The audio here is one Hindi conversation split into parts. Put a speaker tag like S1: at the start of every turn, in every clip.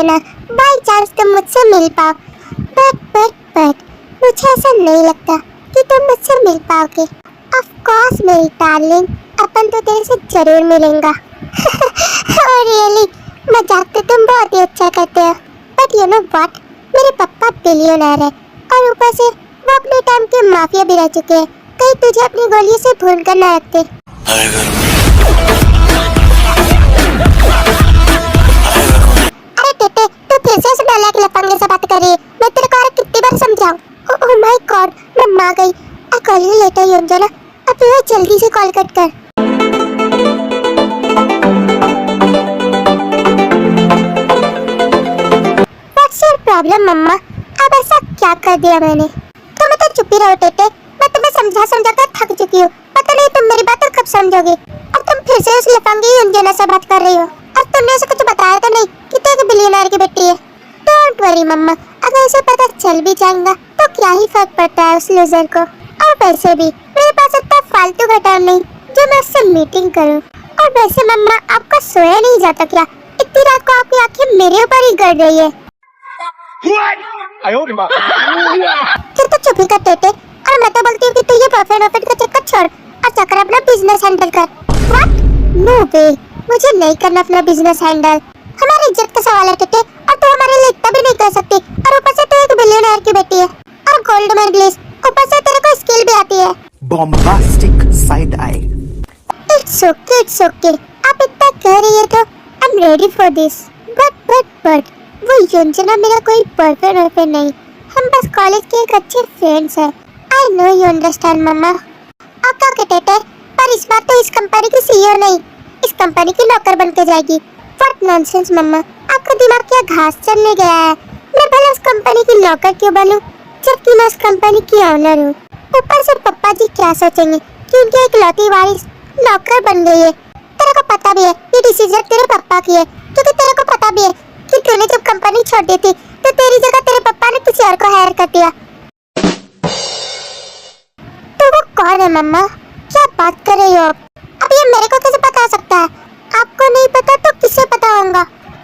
S1: देना, बाई चांस तुम मुझसे मिल पाओ। बट मुझे ऐसा नहीं लगता कि तुम मुझसे मिल पाओगे। ऑफ कोर्स मेरी डार्लिंग, अपन तो तेरे से जरूर मिलेंगे। और रियली मजाक तो तुम बहुत ही अच्छा करते हो। बट यू नो व्हाट, मेरे पापा बिलियनर है और ऊपर से वो अपने टाइम के माफिया भी रह चुके हैं। कहीं तुझे अपनी गोलियों से भून कर न रखते। अरे टेटे, तू फिर से उस डायलॉग लफंगे से बात कर रही है। मैं तेरे को और कितनी बार समझाऊं? ओह माय गॉड, मैं मां गई। आई कॉल यू लेटर योंजना। अब वो जल्दी से कॉल कट कर। What's your problem mama? अब ऐसा क्या कर दिया मैंने? तुम तो चुप ही रहो टेटे, मैं तुम्हें समझा कर थक चुकी हूँ। पता नहीं तुम मेरी बात कब समझोगे। अब तुम फिर से उस लफंगी योंजना से बात कर रही हो। और तुमने उसे कुछ बताया तो नहीं कि तू एक बिलियनर की बेटी है? डोंट वरी मम्मा, अगर उसे पता चल भी जाएगा तो क्या ही फर्क पड़ता है उस लूजर को। और वैसे भी मेरे पास इतना फालतू का टाइम नहीं जो मैं उससे मीटिंग करूं। और वैसे मम्मा, आपका सोया नहीं जाता क्या? इतनी रात को आपकी आंखें मेरे ऊपर ही गड़ रही है। फिर तो चुप ही कर टेटे। और मैं तो बोलती हूँ कि तू ये बॉयफ्रेंड का चक्कर छोड़ और चक्कर अपना बिजनेस हैंडल कर। व्हाट? नो वे, मुझे नहीं करना अपना बिजनेस हैंडल। हमारी इज्जत का सवाल है टेटे, और तू हमारे लिए इतना भी नहीं कर सकती। और ऊपर से तू एक बिलियनर की बेटी है और गोल्ड मेडलिस्ट, ऊपर से तेरे को स्किल भी आती है।
S2: Bombastic side I.
S1: It's okay. आप इतना कह रही है तो I am ready for this. But वो योंजना मेरा कोई बॉयफ्रेंड नहीं। हम बस कॉलेज के एक अच्छे फ्रेंड्स हैं। आई नो यू अंडरस्टैंड मम्मा। आपका टेटे, पर इस बार तो इस कंपनी की सीईओ नहीं, इस कंपनी की नौकर बन के जाएगी। व्हाट नॉनसेंस मम्मा, आपका दिमाग क्या घास चलने गया है? मैं भला उस कंपनी की नौकर क्यों बनूं, जबकि मैं उस कंपनी की ओनर हूँ। ऊपर से पापा जी क्या सोचेंगे कि उनकी इकलौती वारिस नौकर बन गई है। तेरे को पता भी है ये डिसीजन तेरे पापा की है, क्योंकि तेरे को पता भी है कि तूने जब कंपनी छोड़ दी थी तो तेरी जगह तेरे पापा ने किसी और को हायर कर दिया। तो वो कौन है मम्मा? क्या बात कर रही हो? अब ये मेरे को कैसे पता सकता है? आपको नहीं पता तो किसे पता होगा?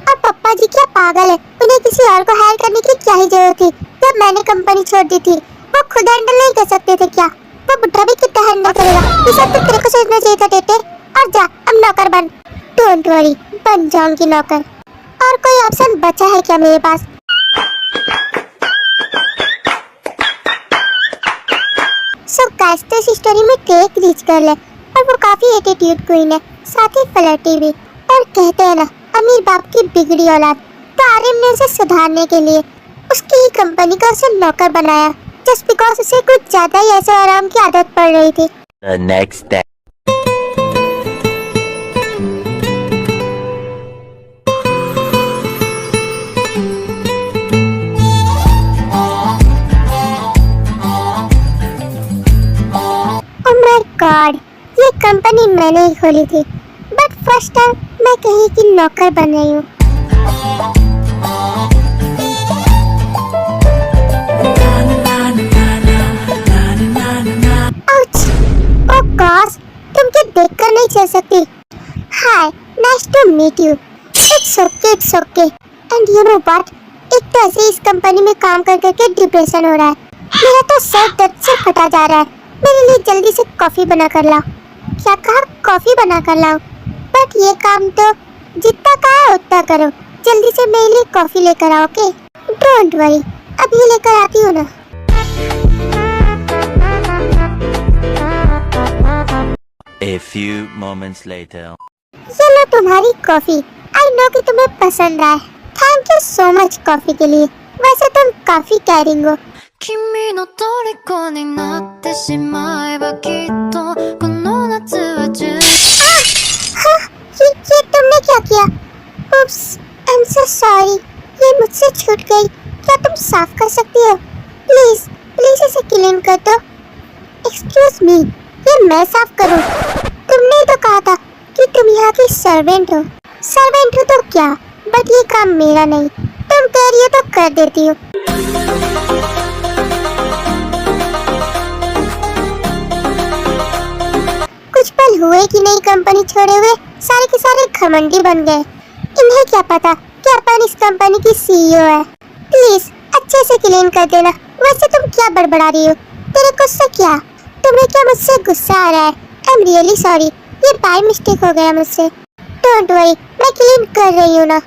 S1: और पापा जी क्या पागल है? उन्हें किसी और को हायर करने की क्या ही जरूरत थी? जब मैंने कंपनी छोड़ दी थी वो खुद हैंडल नहीं कर सकते थे क्या? वो बुढ़ा भी कितना हैंडल करेगा? ये सब तो तेरे को सोचना चाहिए था टेटे। और जा अब नौकर बन। डोंट वरी, बन जाऊंगी नौकर। और कोई ऑप्शन बचा है क्या मेरे पास? सो गाइस, तो इस स्टोरी में एक रिच गर्ल है और वो काफी एटीट्यूड क्वीन है, साथ ही फ्लर्टी भी। और कहते हैं ना, अमीर बाप की बिगड़ी औलाद। तो आर्यन ने उसे सुधारने के लिए उसकी ही कंपनी का उसे नौकर बनाया, जस्ट बिकॉज उसे कुछ ज्यादा ही ऐसे आराम की आदत पड़ रही थी।
S3: The next day.
S1: गॉड, ये कंपनी मैंने ही खोली थी, बट फर्स्ट टाइम मैं कहीं की नौकर बन रही हूँ। ओह गॉड, तुम क्या देखकर नहीं चल सकती? Hi, nice to meet you. It's okay. And you know what, एक तो ऐसे इस कंपनी में काम कर करके डिप्रेशन हो रहा है। मेरा तो सर दर्द से फटा जा रहा है। मेरे लिए जल्दी से कॉफी बना कर लाओ। क्या कहा? कॉफी बना कर लाओ? बट ये काम तो जितना कहा है उतना करो। जल्दी से मेरे लिए कॉफी लेकर आओ। ओके, डोंट वरी, अभी लेकर आती हूँ ना।
S3: A few moments later.
S1: ये लो तुम्हारी कॉफी। आई नो कि तुम्हें पसंद आए। Thank you so much coffee के लिए। वैसे तुम काफी कैरिंग हो।
S4: 君の虜になってしまえばきっとこの夏は充
S1: ये तुमने क्या किया? Oops, I'm so sorry. ये मुझसे छूट गई। क्या तुम साफ कर सकती हो? प्लीज इसे क्लीन कर दो। एक्सक्यूज मी, ये मैं साफ करूं? तुमने तो कहा था कि तुम यहाँ की सर्वेंट हो। सर्वेंट हो तो क्या, बट ये काम मेरा नहीं। तुम कह रही हो तो कर देती हूँ। कुछ पल हुए कि नई कंपनी छोड़े हुए सारे के सारे घमंडी बन गए। इन्हें क्या पता कि अपन इस कंपनी की सीईओ है। प्लीज अच्छे से क्लीन कर देना। वैसे तुम क्या बड़बड़ा रही हो? तेरे गुस्से क्या? तुम्हें क्या मुझसे गुस्सा आ रहा है? आई एम रियली सॉरी, ये बाय मिस्टेक हो गया मुझसे। डोंट वरी, मैं क्लीन कर रही हूँ ना।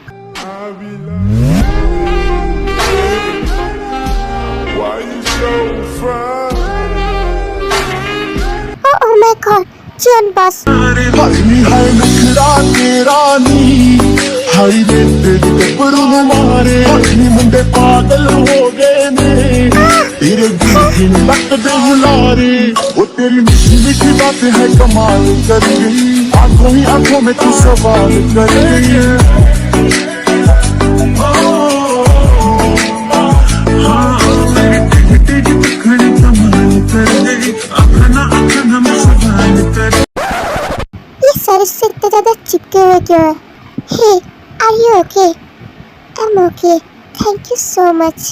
S1: Oh my god, John boss.
S5: हाय नखरा तेरा नी, हाय रे तेरी गबरू ने मारे, नी मुंडे पागल हो गए ने, तेरे दिल की लत दे हुलारे, वो तेरी मीठी मीठी बातें है कमाल कर गई, आंखों ही आंखों में तू सवाल कर गई।
S1: ये सर से इतना ज्यादा चिपके हुए क्यों है? Hey, are you okay? I am okay, thank you so much.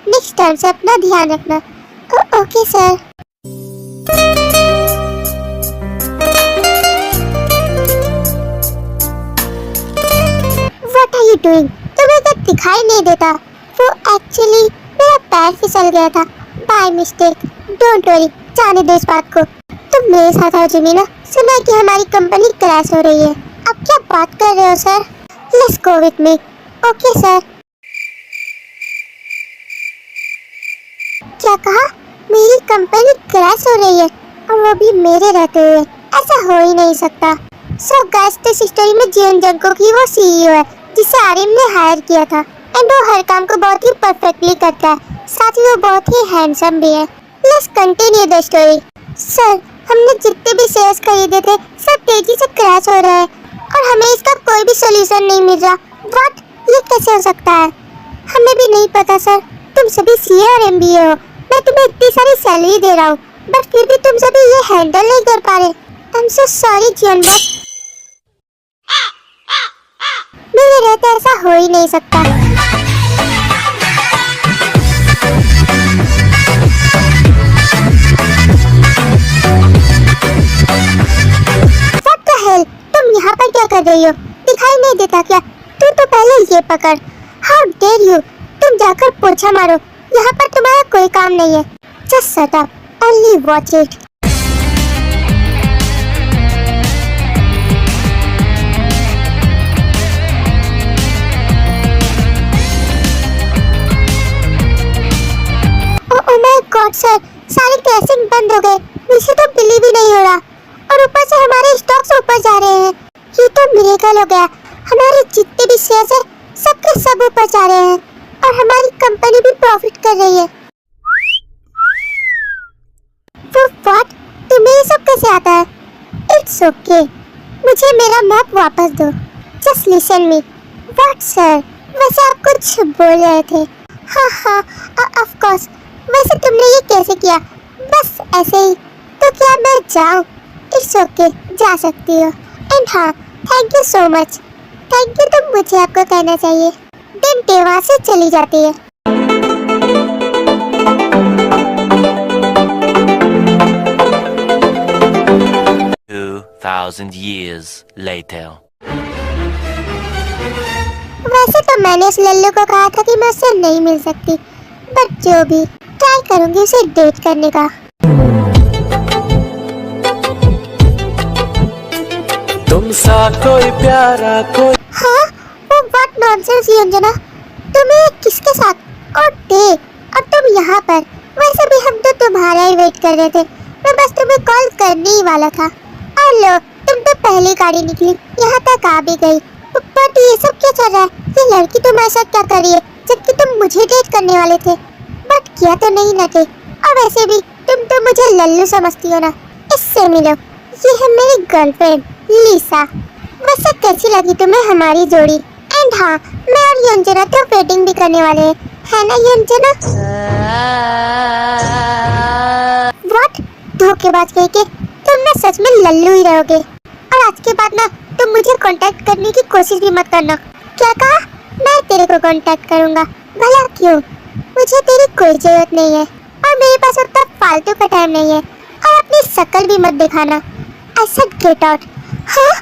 S1: Next time से अपना ध्यान रखना। Okay sir. What are you doing? तुम्हें क्या दिखाई नहीं देता? वो एक्चुअली मेरा पैर फिसल गया था बाय मिस्टेक। डोंट वरी, जाने दो इस बात को। तुम मेरे साथ आओ जिमी ना। सुना कि हमारी कंपनी क्रैश हो रही है। अब क्या बात कर रहे हो sir? Let's go with me. Okay sir. क्या कहा? मेरी कंपनी क्रैश हो रही है और वो भी मेरे रहते हुए? ऐसा हो ही नहीं सकता। सो गाइस, इस स्टोरी में जीवन जंको की वो सीईओ है जिसे आर्यन ने हायर किया था एंड वो हर काम को बहुत ही परफेक्टली करता है। साथ ही वो बहुत ही हैंडसम भी है। Let's continue the story. Sir, हमने जितने भी शेयर्स खरीदे थे सब तेजी से क्रैश हो रहे हैं और हमें इसका कोई भी सॉल्यूशन नहीं मिल रहा। व्हाट? ये कैसे हो सकता है? हमें भी नहीं पता सर। तुम सभी सीए और एमबीए हो। मैं तुम्हें इतनी सारी सैलरी दे रहा हूँ बट फिर भी तुम सभी ये हैंडल नहीं कर पा रहे। आई एम सो सॉरी जीवन बॉस। मेरे रहते ऐसा हो ही नहीं सकता। तुम यहाँ पर क्या कर रही हो? दिखाई नहीं देता क्या? तू तो पहले ये पकड़। How dare you! तुम जाकर पोछा मारो। यहाँ पर तुम्हारा कोई काम नहीं है। Just shut up, only watch it. Oh my God sir, सारे क्रैशिंग बंद हो गए। मुझे तो बिलीव ही नहीं हो रहा। और ऊपर से हमारे स्टॉक्स ऊपर जा रहे हैं। ये तो मिरेकल हो गया। हमारे जितने भी शेयर्स हैं सबके सब ऊपर जा रहे हैं और हमारी कंपनी भी प्रॉफिट कर रही है। वो व्हाट? तुम्हें ये सब कैसे आता है? इट्स ओके, मुझे मेरा मैप वापस दो। Just listen me. What sir? वैसे आप कुछ बोल रहे थे। हाँ, ऑफ कोर्स। वैसे तुमने ये कैसे किया? बस ऐसे ही। तो क्या मैं जाऊँ? इट्स ओके, जा सकती हो। एंड हाँ, thank you so much. Thank you तो मुझे आपको कहना चाहिए। दिन टेवा से चली जाती है।
S3: 2,000 years later.
S1: वैसे तो मैंने उस लल्लू को कहा था कि मैं उससे नहीं मिल सकती, बट जो भी, ट्राई करूंगी उसे डेट करने का।
S2: तुम सा कोई प्यारा कोई।
S1: हाँ, वो व्हाट नॉनसेंस योजना। तुम्हें किसके साथ? और डेट, और तुम यहाँ पर। वैसे भी हम तो तुम्हारा ही वेट कर रहे थे। मैं बस तुम्हें कॉल करने ही वाला था। और लो, तुम तो पहली गाड़ी निकली, यहाँ तक आ भी गई। बट ये सब क्या चल रहा है? ये लड़की तुम्हारे साथ क्या कर रही है जबकि तुम मुझे डेट करने वाले थे? बट किया तो नहीं ना थे। और वैसे भी तुम तो मुझे लल्लू समझती हो ना। इससे मिलो, ये है मेरी गर्लफ्रेंड लिसा। वैसे कैसी लगी तुम्हें हमारी जोड़ी? एंड हाँ, मैं और योंजना तो वेडिंग भी करने वाले हैं, है ना योंजना? व्हाट? धोखेबाज कह के तुम ना सच में लल्लू ही रहोगे। और आज के बाद ना तुम मुझे कांटेक्ट करने की कोशिश भी मत करना। क्या कहा? मैं तेरे को कांटेक्ट करूंगा? भला क्यों? मुझे तेरी कोई जरूरत नहीं है और मेरे पास उतना फालतू का टाइम नहीं है। और अपनी शक्ल भी मत दिखाना। I said get out. हाँ?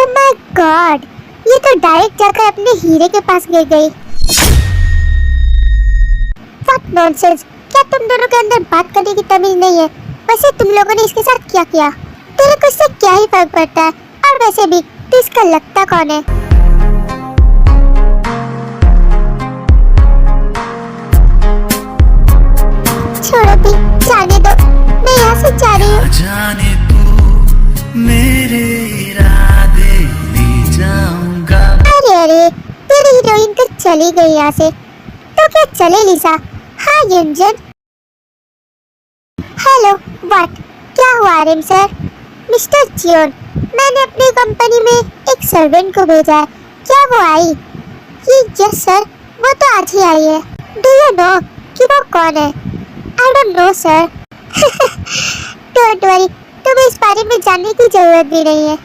S1: माय गॉड, ये तो डायरेक्ट जाकर अपने हीरे के पास गिर गई। व्हाट नॉनसेंस, क्या तुम दोनों के अंदर बात करने की तमीज नहीं है? वैसे तुम लोगों ने इसके साथ क्या किया? तेरे को इससे क्या ही फर्क पड़ता है? और वैसे भी तू इसका लगता कौन है? छोड़ो भी, जाने दो, मैं यहाँ से जा रही हूँ।
S2: जाने तू मेरे इरादे ले जाऊंगा।
S1: अरे अरे, तेरी हीरोइन तो चली गई यहाँ से, तो क्या चले लिसा? हाँ युंजन। Hello, what? क्या हुआ आर्यन सर? मिस्टर जियोन, मैंने अपनी कंपनी में एक सर्वेंट को भेजा है, क्या वो आई? यस सर, वो तो आज ही आई है। डू यू नो कि वो कौन है? I don't know sir. Don't worry, तुम्हें इस बारे में जानने की जरूरत भी नहीं है।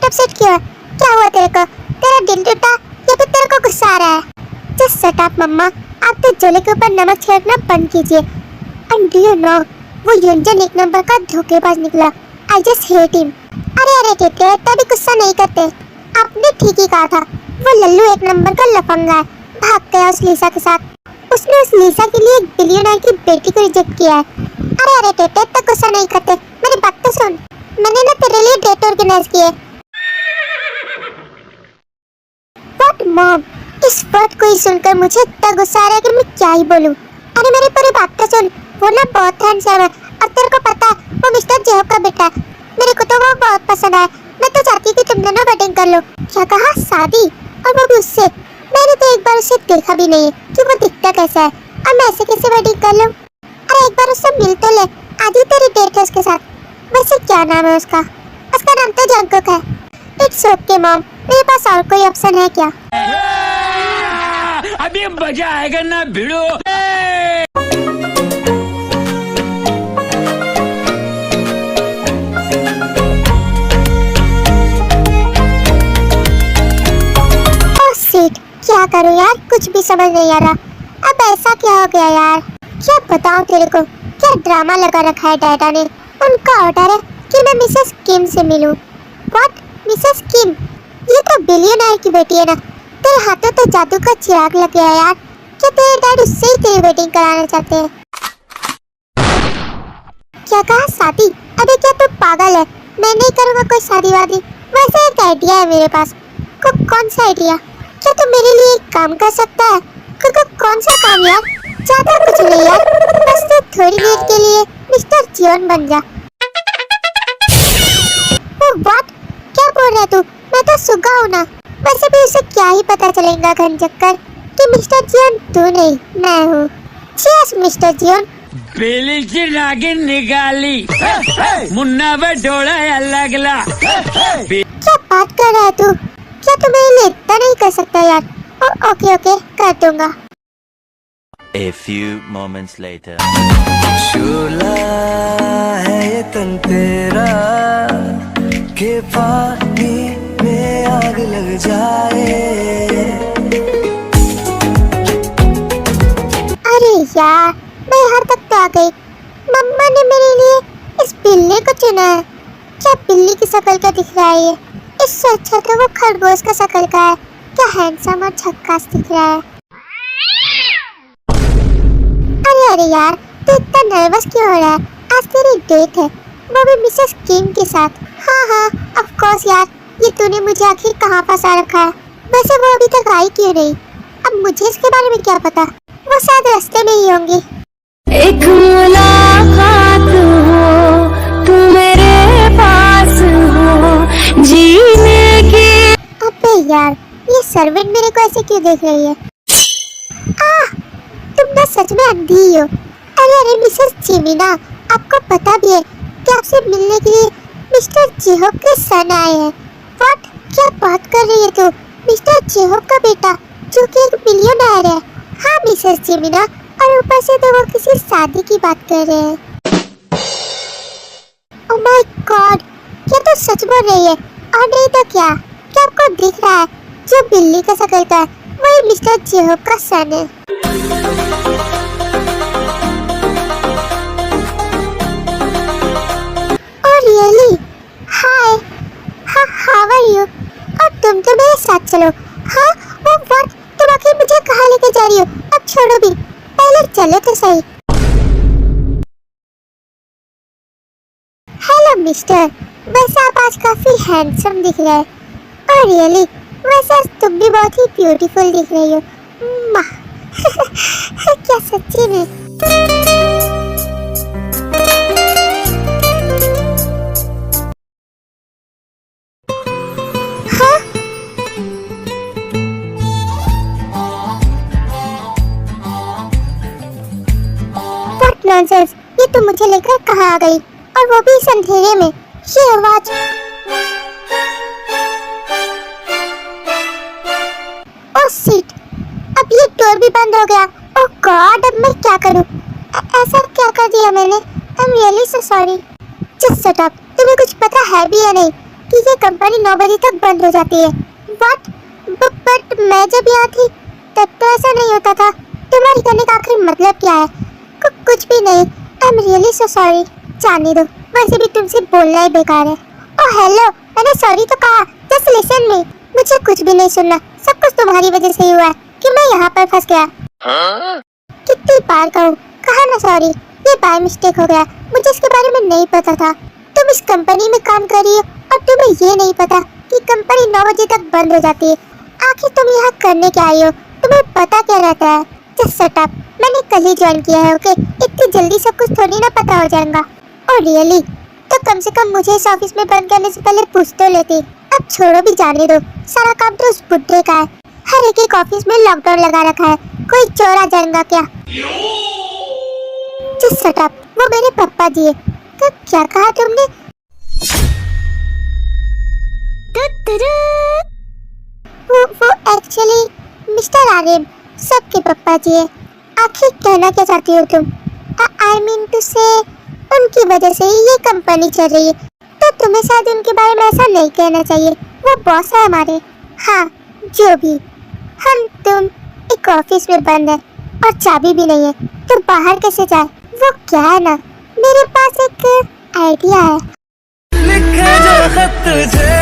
S1: अपसेट क्यों है? क्या हुआ तेरे को? तेरा दिल टूटा या फिर तेरे को गुस्सा आ रहा है? जस्ट शट अप मम्मा, आप तो जोले के ऊपर नमक छिड़कना बंद कीजिए। एंड डू यू नो, वो युंजन एक नंबर का धोखेबाज निकला। I just hate him. अरे टेटे, तभी गुस्सा नहीं करते। आपने ठीक ही कहा था, वो लल्लू एक नंबर का लफंगा है, भाग गया उस लीसा के साथ। उसने उस लीसा के लिए एक बिलियनर की बेटी को रिजेक्ट किया है। अरे टेटे, तब गुस्सा नहीं करते, मेरी बात तो सुन। मैंने ना तेरे लिए डेट ऑर्गेनाइज की है। मॉम, इस बात को ही सुनकर मुझे इतना गुस्सा आ रहा है कि मैं क्या ही बोलूं। अरे मेरी पूरी बात तो सुन, वो ना बहुत हैंडसम है और तेरे को पता है वो मिस्टर जेहोब का बेटा है। मेरे को तो वो बहुत पसंद आया। मैं तो चाहती कि तुम दोनों वेडिंग कर लो। क्या कहा? शादी? और वो भी उससे? मैंने तो एक बार उसे देखा भी नहीं है कि वो दिखता कैसा है, और मैं ऐसे कैसे वेडिंग कर लूं? अरे एक बार उससे मिल तो ले, आज ही तेरी डेट है उसके साथ। वैसे क्या नाम है उसका? उसका नाम तो जंगकुक है। इट्स ओके मॉम, मेरे पास और कोई ऑप्शन है क्या?
S2: अभी मजा आएगा ना भिड़ो।
S1: क्या करूं यार, कुछ भी समझ नहीं आ रहा। अब ऐसा क्या हो गया यार? क्या बताऊं तेरे को, क्या ड्रामा लगा रखा है डैडा ने। उनका ऑर्डर है कि मैं मिसेस किम से मिलूं। व्हाट? मिसेस किम? ये तो बिलियनर की बेटी है ना। तेरे हाथों तो जादू का चिराग लग गया यार। क्या तेरे डैड उससे ही तेरी वेडिंग कराना चाहते हैं? क्या कहा? शादी? अबे क्या तू पागल है? मैं नहीं करूँगा कोई शादी वादी। वैसे एक आइडिया है मेरे पास। कौन सा आइडिया? क्या तू मेरे लिए एक काम कर सकता है? कौन सा काम यार? ज्यादा कुछ नहीं यार, बस तू थोड़ी देर के लिए मिस्टर जियोन बन जा। व्हाट? क्या बोल रहा है तू? मैं तो सुगा हूँ ना। वैसे भी उसे क्या ही पता चलेगा घन चक्कर कि मिस्टर जियोन तू नहीं मैं हूँ। Cheers mister Xeon.
S2: बेली की नागिन निकाली, मुन्ना बटोला अलगला।
S1: क्या बात कर रहा है तू? क्या तू मेरे लिए इतना नहीं कर सकता यार? ओके कर दूंगा।
S3: A few moments later.
S2: शूला है ये तन तेरा के पानी में आग लग जाए।
S1: अरे यार, मैं यहाँ तक तो आ गई। मम्मा ने मेरे लिए इस बिल्ली को चुना है। क्या बिल्ली की शक्ल का दिख रहा है ये? इससे अच्छा तो वो खरगोश का शक्ल का है। क्या हैंडसम और झक्कास दिख रहा है। अरे यार, तू इतना नर्वस क्यों हो रहा है? आज तेरी डेट है, वो भी मिसेस किम के साथ। हाँ ऑफ कोर्स यार, ये तूने मुझे आखिर कहाँ फंसा रखा है? वैसे वो अभी तक आई क्यों नहीं? अब मुझे इसके बारे में क्या पता? वो शायद रास्ते में ही होंगी।
S4: एक मुलाकात हो, तू मेरे पास हो, जीने की।
S1: अबे यार, ये सर्वेंट मेरे को ऐसे क्यों देख रही है? तुम ना सच में अंधी हो। अरे मिसेस जिमिना, आपको पता भी है कि आपसे मिलने के लिए मिस्टर जेहोब के सन आए हैं। व्हाट? क्या बात कर रही है तू? मिस्टर जेहोब का बेटा जो कि एक बिलियनर है। हाँ मिसेस जिमिना, और ऊपर से तो वो किसी शादी की बात कर रहे हैं। ओह माय गॉड, क्या तो सच बोल रही है? और नहीं तो क्या आपको दिख रहा है जो बिल्ली का शक्ल का है वही मिस्टर जेहोब का सन है। और really hi, how are you? और तुम तो मेरे साथ चलो। हाँ, वो व्हाट, तुम आखिर मुझे कहाँ लेके जा रही हो? अब छोड़ो भी, पहले चलो तो सही। हेलो मिस्टर, वैसे आप आज काफी हैंडसम दिख रहे हैं। और रियली वैसे आज तुम भी बहुत ही ब्यूटीफुल दिख रही हो। माँ क्या सच्ची में? हाँ? What nonsense, ये तो मुझे लेकर कहाँ आ गई, और वो भी इस अंधेरे में। ये आवाज, ओह शिट, अब ये डोर भी बंद हो गया। ओह गॉड, अब मैं क्या करूं? ऐसा क्या कर दिया मैंने? I am really so sorry. Just shut up, तुम्हें कुछ पता है भी या नहीं कि ये कंपनी 9 बजे तक बंद हो जाती है? व्हाट? बट मैं जब यहाँ थी तब तो ऐसा नहीं होता था। तुम्हारी करने का आखिर मतलब क्या है? कुछ भी नहीं। I am really so sorry. जाने दो, वैसे भी तुमसे बोलना ही बेकार है। ओह हेलो, मैंने सॉरी तो कहा, जस्ट लिसन मी। मुझे कुछ भी नहीं सुनना, सब कुछ तुम्हारी वजह से ही हुआ है कि मैं यहाँ पर फंस गया। कितनी बार कहूँ, कहा ना सॉरी, ये बाय मिस्टेक हो गया, मुझे इसके बारे में नहीं पता था। तुम इस कंपनी में काम कर रही हो और तुम्हें ये नहीं पता कि कंपनी 9 बजे तक बंद हो जाती है। आखिर तुम यहाँ करने क्या आई हो? तुम्हें पता क्या रहता है? जस्ट शट अप, मैंने कल ही ज्वाइन किया है, ओके? इतनी जल्दी सब कुछ थोड़ी ना पता हो जाएगा। और रियली तो कम से कम मुझे इस ऑफिस में बंद करने से पहले पूछ तो लेती। अब छोड़ो भी, जाने दो, सारा काम तो उस बुड्ढे का है। हर एक ऑफिस में लॉकडाउन लगा रखा है, कोई चोर आ जाएगा क्या? जस्ट शट अप, वो मेरे पापा जी है। तो क्या कहा तुमने? वो एक्चुअली मिस्टर आर्यन, सबके पापा जी है। आखिर कहना क्या चाहती हो तुम? आई मीन टू से उनकी वजह से ही ये कंपनी चल रही है, तो तुम्हें शायद उनके बारे में ऐसा नहीं कहना चाहिए। वो बॉस है हमारे। हाँ, जो भी, हम तुम एक ऑफिस में बंद है और चाबी भी नहीं है, तो बाहर कैसे जाए? वो क्या है ना, मेरे पास एक आइडिया है।
S2: लिखे जो खत तुझे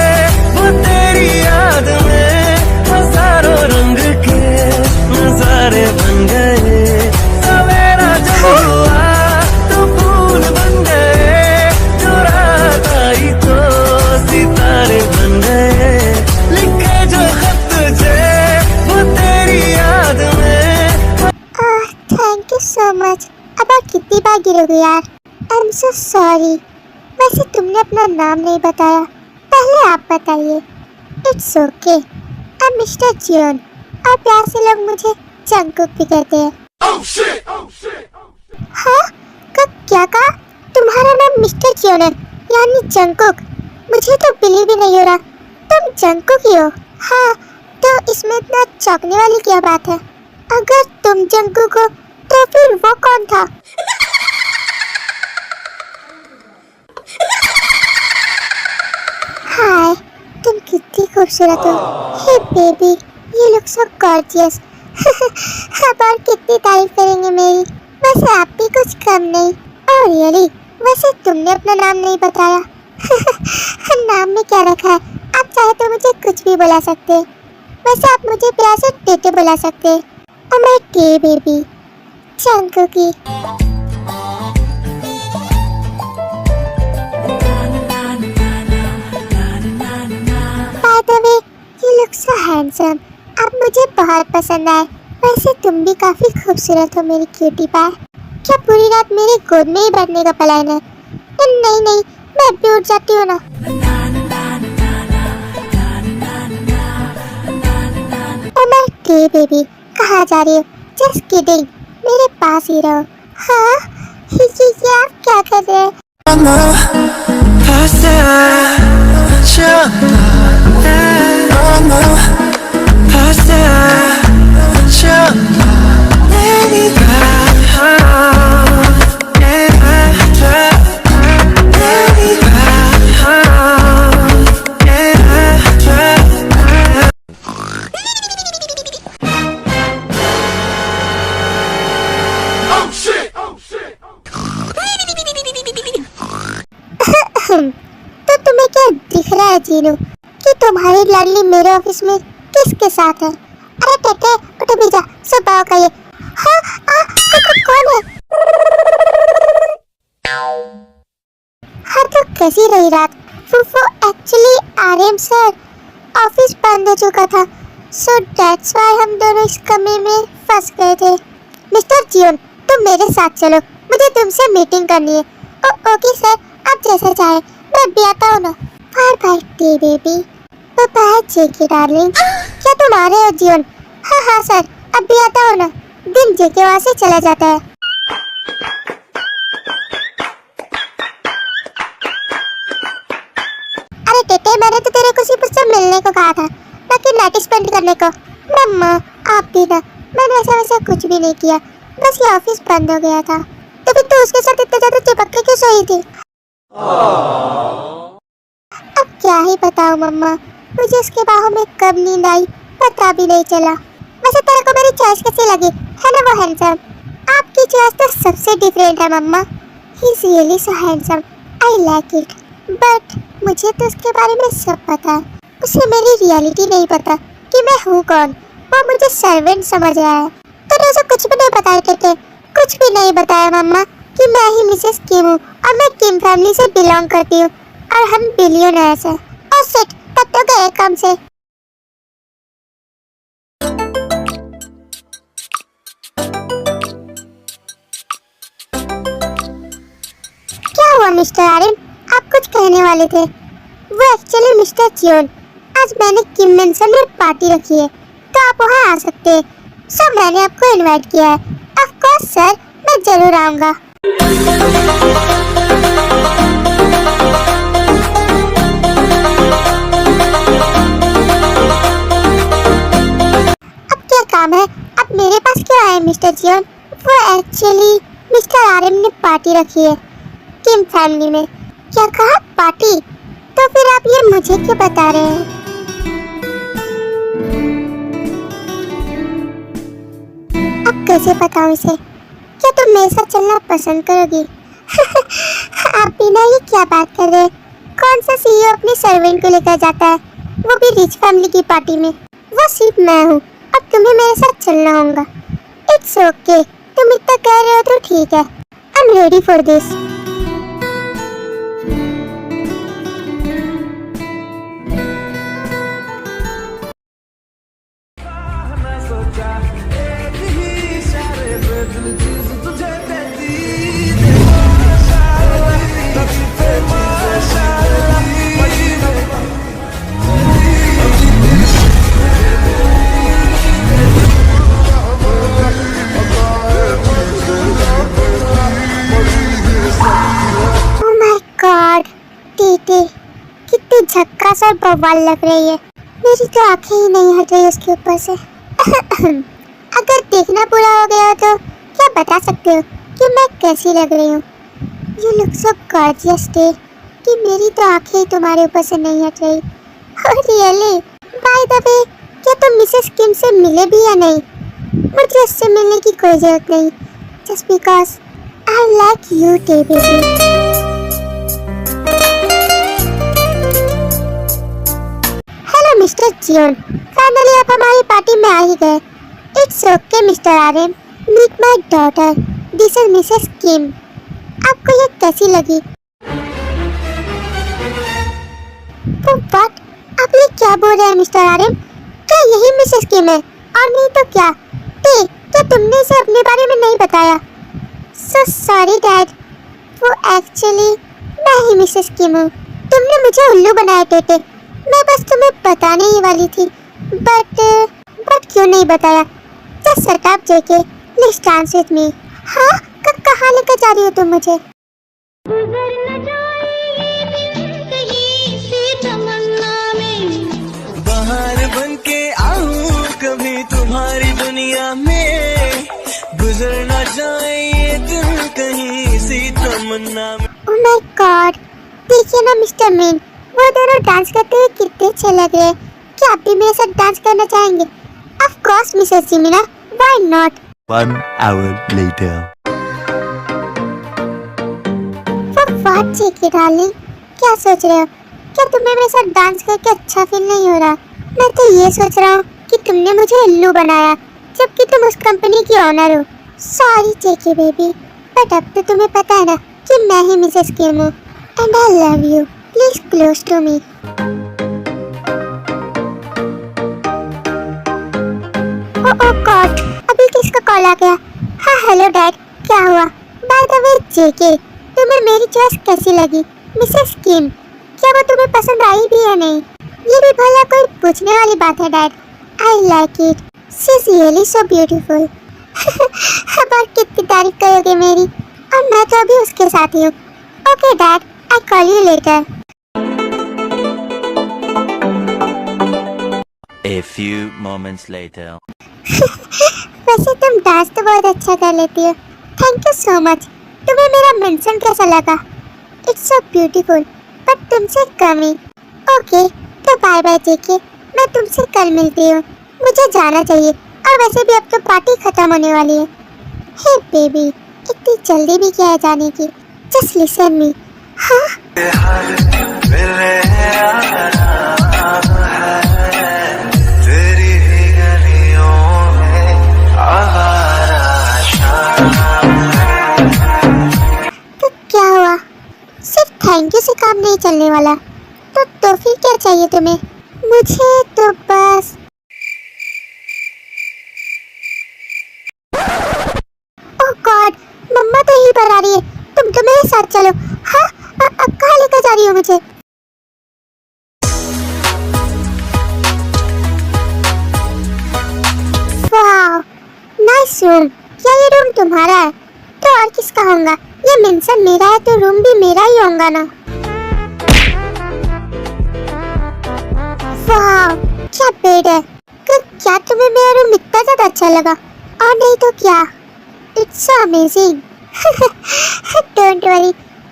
S2: वो तेरी याद में हजारों रंग के नजारे बन गए। सवेरा जब हुआ तो फूल बन गए, जो रात आई तो सितारे बन गए। लिखे जो खत तुझे वो तेरी याद में।
S1: Thank you so much. अब आप कितनी बार गिरोगे यार? I am so sorry. वैसे तुमने अपना नाम नहीं बताया, पहले आप बताइए। It's okay, I am mister Jeon, और प्यार से लोग मुझे जंगकुक भी कहते हैं। हाँ? क्या कहा? तुम्हारा नाम मिस्टर जियोन है, यानी जंगकुक? मुझे तो बिलीव ही नहीं हो रहा, तुम जंगकुक ही हो। हाँ, तो इसमें इतना चौंकने वाली क्या बात है? अगर तुम जंगकुक हो तो फिर वो कौन था? हाय, तुम कितनी खूबसूरत हो। हे बेबी, ये लुक सो गॉर्जियस। अब और कितनी तारीफ करेंगे मेरी? वैसे आप भी कुछ कम नहीं। और रियली, वैसे तुमने अपना नाम नहीं बताया। नाम में क्या रखा है? आप चाहे तो मुझे कुछ भी बुला सकते हैं। वैसे आप मुझे प्यार से टेटे बुला सकते हैं। और मैं टे बेबी जंगकुकी। By the way, you look so handsome. आप मुझे बहुत पसंद आए। वैसे तुम भी काफी खूबसूरत हो मेरी क्यूटी पाई। क्या पूरी रात मेरे गोद में ही बैठने का प्लान है? नहीं नहीं, मैं भी उठ जाती हूँ ना। और मैं टे बेबी, कहाँ जा रही हो? जस्ट किडिंग, मेरे पास ही रहो। हाँ, ये आप क्या कर रहे हैं?
S2: 내가
S1: जीनू कि तुम्हारी लाडली मेरे ऑफिस में किसके साथ है। अरे टेटे उठ भी जा, सुबह का ये। हाँ कौन है? हाँ तो कैसी रही रात? वो एक्चुअली आर्यन सर, ऑफिस बंद हो चुका था, सो दैट्स व्हाई हम दोनों इस कमरे में फंस गए थे। मिस्टर जियोन, तुम मेरे साथ चलो, मुझे तुमसे मीटिंग करनी है। ओके सर, आप जैसा चाहे, मैं भी आता हूँ ना। Bye T baby, by JK darling. क्या तुम आ रहे हो जियोन? हाँ सर, अब भी आता हूँ ना। दिन जेके वहाँ से चला जाता है। अरे टेटे, मैंने तो तेरे को सिर्फ उससे मिलने को कहा था, बाकी नाइट स्पेंड करने को। मम्मा आप भी ना, मैंने ऐसा वैसा कुछ भी नहीं किया, बस ये ऑफिस बंद हो गया था। तो फिर तू उसके साथ इतना ज्यादा चिपक के क्यों सोई थी? अब क्या ही बताऊं मम्मा, मुझे उसके बाहों में कब नींद आई पता भी नहीं चला। वैसे तेरे को मेरी चॉइस कैसी लगी है ना? वो हैंडसम। आपकी चॉइस तो सबसे डिफरेंट है mama. He is really so handsome, I like it. But मुझे तो उसके बारे में सब पता है, उसे मेरी रियलिटी नहीं पता कि मैं हूँ कौन। वो मुझे सर्वेंट समझ रहा है। तो उसे कुछ भी नहीं बताया टेटे, कुछ भी नहीं बताया मम्मा कि मैं ही मिसेस किम हूँ और मैं किम फैमिली से बिलोंग करती हूँ और हम बिलियनर्स हैं। और सेट तब तो गए काम से। क्या हुआ मिस्टर आर्यन, आप कुछ कहने वाले थे? वो एक्चुअली मिस्टर जियोन, आज मैंने किम मेंशन में पार्टी रखी है, तो आप वहाँ आ सकते हैं। सो मैंने आपको इनवाइट किया है। ऑफ कोर्स सर, मैं जरूर आऊँगा। अब क्या काम है, आप मेरे पास क्यों आए मिस्टर जियोन? वो एक्चुअली मिस्टर आर्यन ने पार्टी रखी है किम फैमिली में। क्या कहा, पार्टी? तो फिर आप ये मुझे क्यों बता रहे हैं? अब कैसे बताऊं इसे? क्या तुम मेरे साथ चलना पसंद करोगी? आप बिना ये क्या बात कर रहे हैं? कौन सा सीईओ अपने सर्वेंट को लेकर जाता है, वो भी रिच फैमिली की पार्टी में? वो सिर्फ मैं हूँ और तुम्हें मेरे साथ चलना होगा। इट्स ओके, तुम इतना कह रहे हो तो ठीक है। I am ready for this. कितनी झक्कास और बवाल लग रही है। मेरी तो आंखें ही नहीं हट रही उसके ऊपर से। अगर देखना पूरा हो गया तो क्या बता सकते हो कि मैं कैसी लग रही हूँ? You look so gorgeous day कि मेरी तो आंखें ही तुम्हारे ऊपर से नहीं हट रही। और रियली बाय द वे, क्या तुम मिसेस किम से मिले भी या नहीं? मुझे उससे मिलने की कोई जरूरत नहीं, just because I like you day baby. Mr Jeon, finally आप हमारी पार्टी में आ ही गए। It's okay Mr Aryan, meet my daughter, this is Mrs Kim. आपको ये कैसी लगी? व्हाट? आप ये क्या बोल रहे हैं मिस्टर आर्यन? क्या यही मिसेस किम है? और नहीं तो क्या? क्या तुमने इसे अपने बारे में नहीं बताया? सो सॉरी डैड, वो एक्चुअली मैं ही मिसेस किम हूँ। तुमने मुझे उल्लू बनाया टेटे, मैं बस तुम्हें बताने ही वाली थी, बट क्यों नहीं बताया? Just shut up JK, please dance with me. हाँ, कहाँ लेकर जा रही हो तुम मुझे?
S2: बाहर बन के आऊं कभी तुम्हारी दुनिया में, गुजर न जाए ये दिन कहीं सी तमन्ना में।
S1: ओह माय गॉड, देखिए ना मिस्टर मीन, वो दोनों डांस करते हुए कितने अच्छे लग रहे हैं। क्या आप भी मेरे साथ डांस करना चाहेंगे? Of course Mrs Jimina, why not?
S3: 1 hour later.
S1: What JK darling, क्या सोच रहे हो क्या तुम्हें मेरे साथ डांस करके अच्छा फील नहीं हो रहा? मैं तो ये सोच रहा हूँ कि तुमने मुझे उल्लू बनाया, जबकि तुम उस कंपनी की ओनर हो। सॉरी जेके बेबी, बट अब तो तुम्हें पता है ना कि मैं ही मिसेस किम हूँ। And I love you, please close to me. Oh God, अभी किसका कॉल आ गया? हाँ हेलो डैड, क्या हुआ? बाय द वे जेके, तुम्हें मेरी चॉइस कैसी लगी मिसेस किम? क्या वो तुम्हें पसंद आई भी या नहीं? ये भी भला कोई पूछने वाली बात है dad. I like it, she is really so beautiful. अब और कितनी तारीफ करोगे मेरी? और मैं तो अभी उसके साथ ही हूँ। Okay dad, I call you letter.
S3: A few moments later.
S1: वैसे तुम डांस तो बहुत अच्छा कर लेती हो। Thank you so much. तुम्हें मेरा मेंशन कैसा लगा? इट्स सो ब्यूटीफुल, बट तुमसे कम ही। ओके, तो बाय बाय जेके, मैं तुमसे कल मिलती हूँ। मुझे जाना चाहिए, और वैसे भी अब तो पार्टी खत्म होने वाली है। हे बेबी, इतनी जल्दी भी क्या है जाने की? Just listen me. हाँ तो क्या हुआ? सिर्फ थैंक यू से काम नहीं चलने वाला, तो फिर क्या चाहिए तुम्हें? मुझे तो बस ओह गॉड, मम्मा तो यहीं पर आ रही है। तुम तो मेरे साथ चलो। हाँ, अब कहाँ लेकर जा रही हो मुझे? वाह, नाइस रूम। क्या ये रूम तुम्हारा है? तो और किसका होगा? ये मेंशन मेरा है तो रूम भी मेरा ही होगा ना। वाह, क्या बेड है। क्या तुम्हें मेरा रूम इतना ज्यादा अच्छा लगा? और नहीं तो क्या, it's so amazing. Don't worry,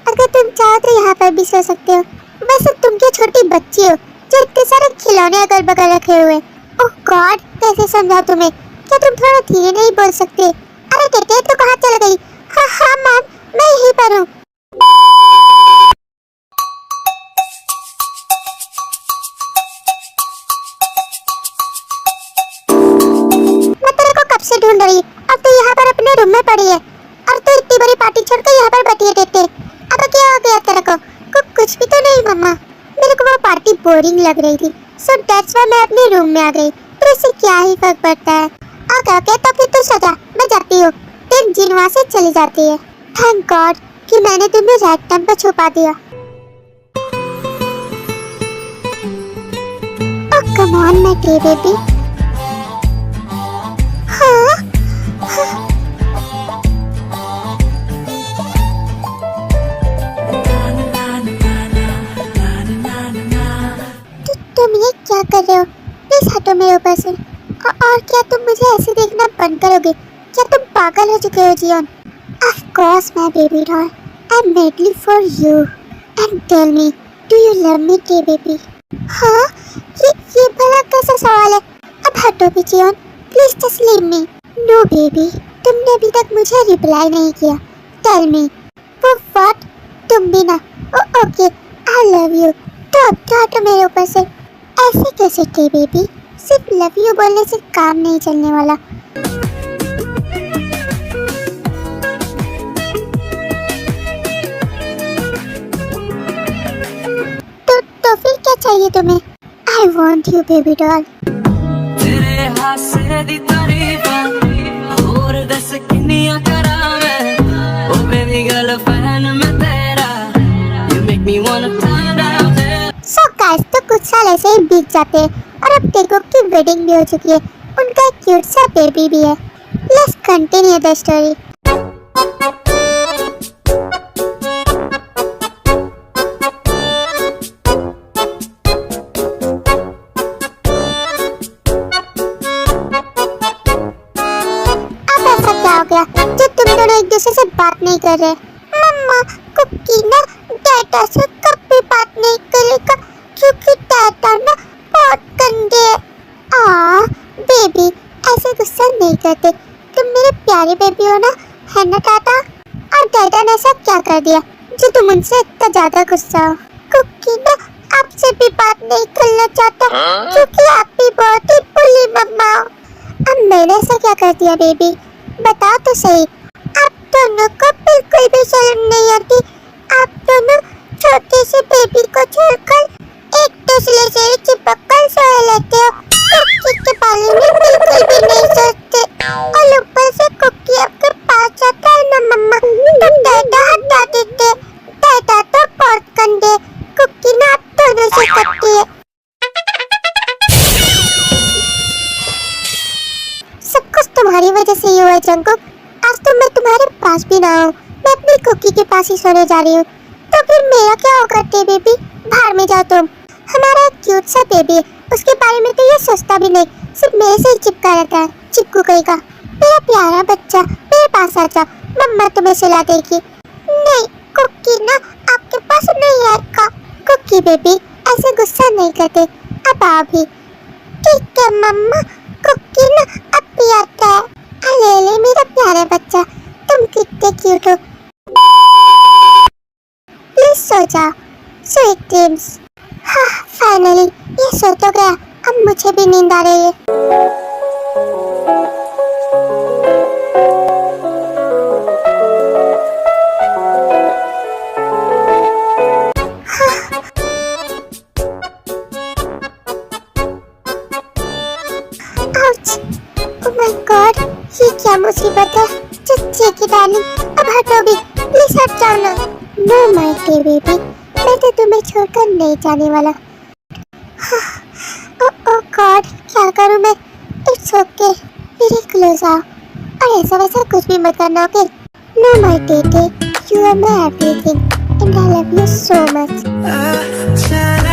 S1: अगर तुम चाहो तो यहाँ पर भी सो सकते हो। वैसे तुम क्या छोटी बच्ची हो जो इतने सारे खिलौने अगल बगल रखे हुए? ओह गॉड, कैसे समझाऊं तुम्हें? क्या तुम थोड़ा धीरे नहीं बोल सकते? अरे टेटे, तो कहाँ चल गई? हाँ हाँ मैम, मैं यहीं पर हूँ। मैं तेरे को कब से ढूंढ रही, और तू यहाँ पर अपने रूम में पड़ी है, और तू इतनी बड़ी पार्टी छोड़कर यहाँ पर बैठी है टेटे। अब क्या हो गया तेरे को? कुछ भी तो नहीं मम्मा, मेरे को वो पार्टी बोरिंग लग रही थी, सो दैट्स व्हाई मैं अपने रूम में आ गई। तो इससे क्या ही फर्क पड़ता है? ओके, तो फिर तू सो जा, मैं जाती हूँ। फिर जिन वहाँ से चली जाती है। थैंक गॉड कि मैंने तुम्हें राइट टाइम पर छुपा दिया। Oh come on my day baby. हाँ, तुम ये क्या कर रहे हो? प्लीज हटो मेरे ऊपर से। और क्या तुम मुझे ऐसे देखना बंद करोगे? क्या तुम पागल हो चुके हो Xeon? Of course my baby doll, I'm madly for you. And tell me, do you love me dear baby? हाँ, ये भला कैसा सवाल है? अब हटो भी Jeon, please just leave me. No baby, तुमने अभी तक मुझे रिप्लाई नहीं किया। टेल मी, वो व्हाट? तुम भी ना? Okay, I love you. तो अब तो हटो मेरे ऊपर से। ऐसे कैसे थे बेबी? सिर्फ लव यू बोलने से काम नहीं चलने वाला। तो फिर क्या चाहिए तुम्हें? I want you baby doll।
S2: तेरे हासे दी तारीफां और दस किन्नियां करां मैं। ओ बेबी गर्ल फैन मैं तेरा, you make me wanna turn down there।
S1: So guys, तो कुछ साल ऐसे ही बीत जाते हैं और अब टेको की वेडिंग भी हो चुकी है। उनका एक क्यूट सा बेबी भी है। Let's continue the story। जो तुम दोनों एक दूसरे से बात नहीं कर रहे? मम्मा, कुकी ना डैडा से कभी बात नहीं करेगा क्योंकि डैडा ना बहुत गंदे है। बेबी, ऐसे गुस्सा नहीं करते, तुम मेरे प्यारे बेबी हो ना, है ना डैडा? और डैडा ने ऐसा क्या कर दिया जो तुम उनसे इतना ज्यादा गुस्सा हो? कुकी ना, आपसे भी बात नहीं करना चाहता क्योंकि आप भी बहुत ही बुली मम्मा हो। अब मैंने ऐसा क्या कर दिया बेबी, बताओ तो सही। आप दोनों को बिल्कुल भी शर्म नहीं आती। आप दोनों छोटे से बेबी को छोड़कर एक दूसरे से चिपक कर सोए लेते हो। कुकी के बारे में बिल्कुल भी नहीं सोचते और ऊपर से कुकी आपके पास आता है ना मम्मा तो डाटा हटा देते। डाटा तो बहुत गंदे, कुकी ना आप दोनों से करती है। सब कुछ तुम्हारी वजह से ही हुआ है जंकुक। आज तो मैं तुम्हारे पास भी ना हूँ, मैं अपनी कुकी के पास ही सोने जा रही हूँ। तो फिर मेरा क्या होगा बेबी, बाहर में जाओ तुम। हमारा एक क्यूट सा बेबी है, उसके बारे में तो ये सोचता भी नहीं, सिर्फ मेरे से ही चिपका रहता है। चिपकू कहेगा मेरा प्यारा बच्चा मेरे पास आ जाओ, मम्मा तुम्हें सुला देगी। नहीं कुकी ना आपके पास नहीं आएगा। कुकी बेबी ऐसे गुस्सा नहीं करते, अब आओ भी। ठीक है मम्मा, कुकी ना अब भी आता है। अले मेरा प्यारा बच्चा, तुम कितने क्यूट हो। प्लीज सो जाओ, स्वीट ड्रीम्स। हाँ फाइनली ये सो तो गया, अब मुझे भी नींद आ रही है। आउच, ओह माय गॉड, ये क्या मुसीबत है। चच्चे की डार्लिंग, अब हटो भी, प्लीज हट जाओ ना। नो माय डियर बेबी, मैं तो तुम्हें छोड़कर नहीं जाने वाला। ओह गॉड, क्या करूं मैं। इट्स ओके, मेरे क्लोज आओ और ऐसा वैसा कुछ भी मत करना, okay. No my dear, you are my everything and I love you so much.